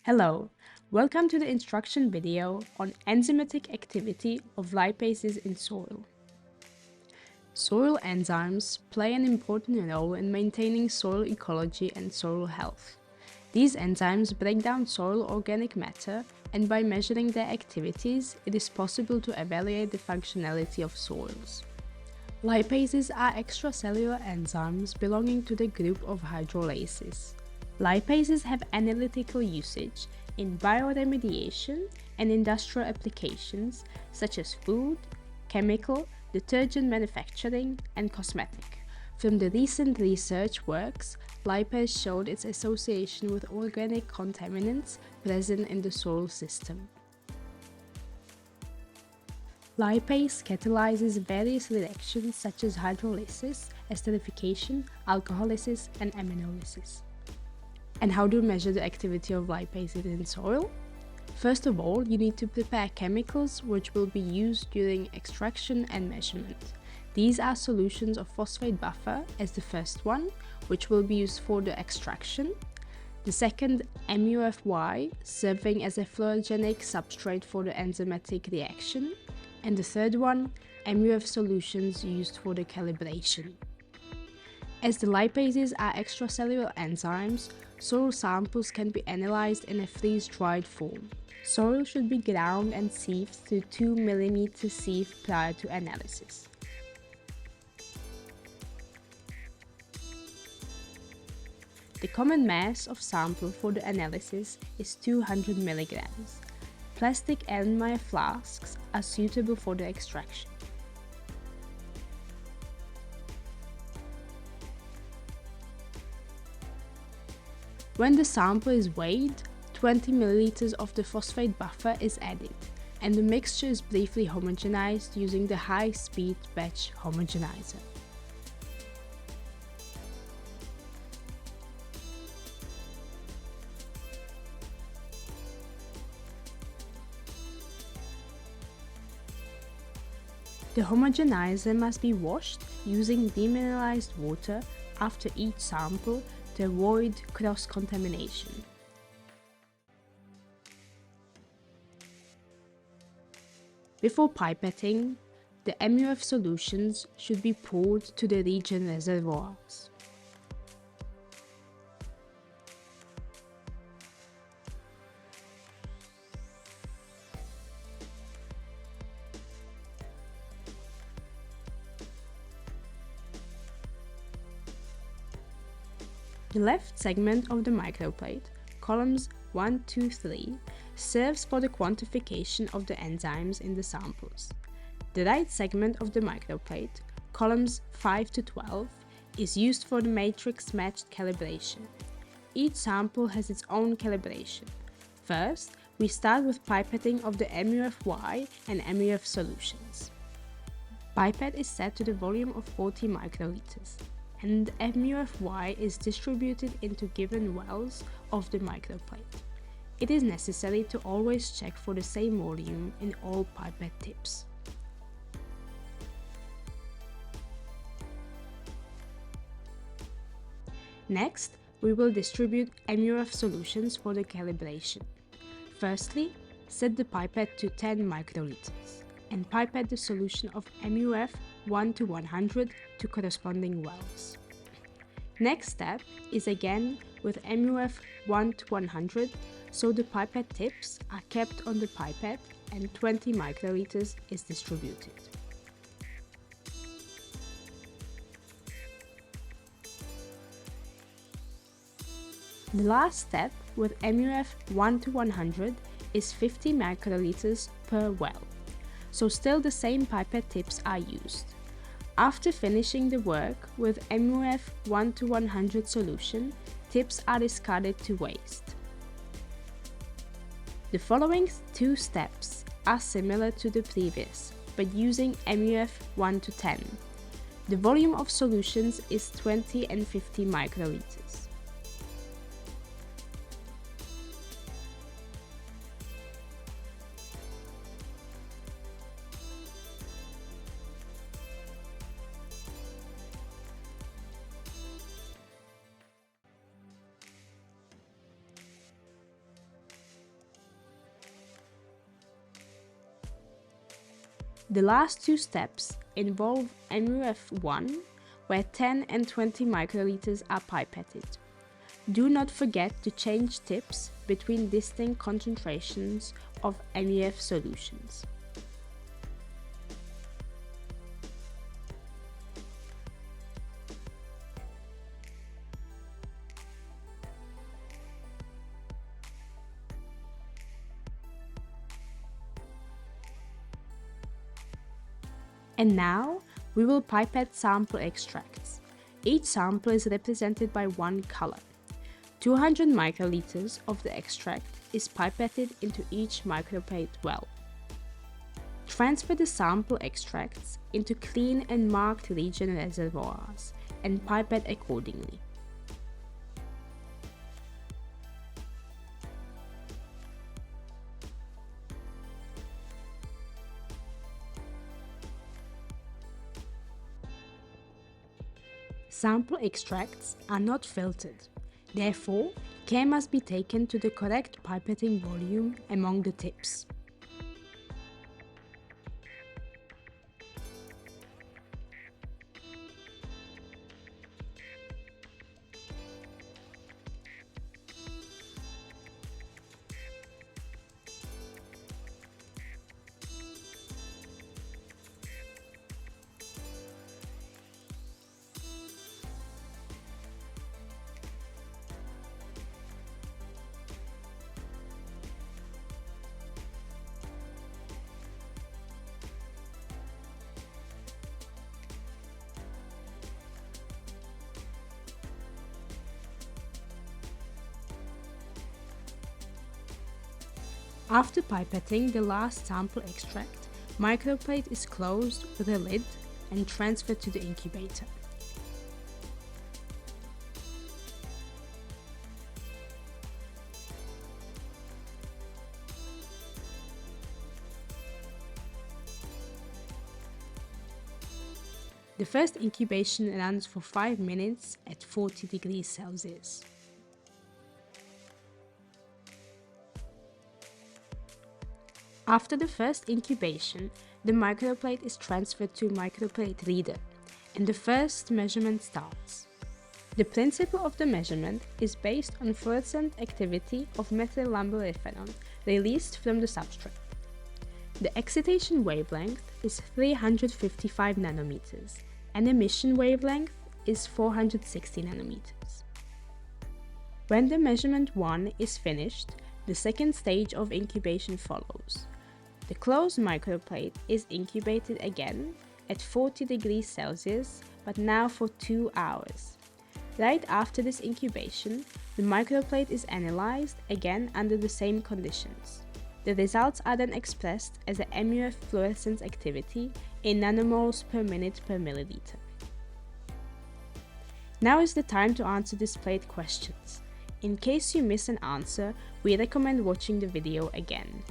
Hello, welcome to the instruction video on enzymatic activity of lipases in soil. Soil enzymes play an important role in maintaining soil ecology and soil health. These enzymes break down soil organic matter, and by measuring their activities, it is possible to evaluate the functionality of soils. Lipases are extracellular enzymes belonging to the group of hydrolases. Lipases have analytical usage in bioremediation and industrial applications such as food, chemical, detergent manufacturing, and cosmetic. From the recent research works, lipase showed its association with organic contaminants present in the soil system. Lipase catalyzes various reactions such as hydrolysis, esterification, alcoholysis, and aminolysis. And how do you measure the activity of lipases in soil? First of all, you need to prepare chemicals which will be used during extraction and measurement. These are solutions of phosphate buffer as the first one, which will be used for the extraction. The second, MUFY, serving as a fluorogenic substrate for the enzymatic reaction. And the third one, MUF solutions used for the calibration. As the lipases are extracellular enzymes, soil samples can be analyzed in a freeze-dried form. Soil should be ground and sieved through 2 mm sieve prior to analysis. The common mass of sample for the analysis is 200 mg. Plastic Erlenmeyer flasks are suitable for the extraction. When the sample is weighed, 20 ml of the phosphate buffer is added, and the mixture is briefly homogenized using the high-speed batch homogenizer. The homogenizer must be washed using demineralized water after each sample to avoid cross-contamination. Before pipetting, the MUF solutions should be poured to the region reservoirs. The left segment of the microplate, columns 1, 2, 3, serves for the quantification of the enzymes in the samples. The right segment of the microplate, columns 5 to 12, is used for the matrix-matched calibration. Each sample has its own calibration. First, we start with pipetting of the MUFY and MUF solutions. Pipette is set to the volume of 40 microliters, and MUFY is distributed into given wells of the microplate. It is necessary to always check for the same volume in all pipette tips. Next, we will distribute MUF solutions for the calibration. Firstly, set the pipette to 10 microliters and pipette the solution of MUF 1 to 100 to corresponding wells. Next step is again with MUF 1 to 100, so the pipette tips are kept on the pipette and 20 microliters is distributed. The last step with MUF 1 to 100 is 50 microliters per well, so still the same pipette tips are used. After finishing the work with MUF 1 to 100 solution, tips are discarded to waste. The following two steps are similar to the previous, but using MUF 1 to 10. The volume of solutions is 20 and 50 microliters. The last two steps involve MUF1, where 10 and 20 microliters are pipetted. Do not forget to change tips between distinct concentrations of MUF solutions. And now, we will pipette sample extracts. Each sample is represented by one color. 200 microliters of the extract is pipetted into each microplate well. Transfer the sample extracts into clean and marked region reservoirs and pipette accordingly. Sample extracts are not filtered. Therefore, care must be taken to the correct pipetting volume among the tips. After pipetting the last sample extract, microplate is closed with a lid and transferred to the incubator. The first incubation runs for 5 minutes at 40 degrees Celsius. After the first incubation, the microplate is transferred to a microplate reader, and the first measurement starts. The principle of the measurement is based on fluorescent activity of methyllamborephenol released from the substrate. The excitation wavelength is 355 nanometers, and emission wavelength is 460 nanometers. When the measurement 1 is finished, the second stage of incubation follows. The closed microplate is incubated again at 40 degrees Celsius, but now for 2 hours. Right after this incubation, the microplate is analyzed again under the same conditions. The results are then expressed as a MUF fluorescence activity in nanomoles per minute per milliliter. Now is the time to answer displayed questions. In case you miss an answer, we recommend watching the video again.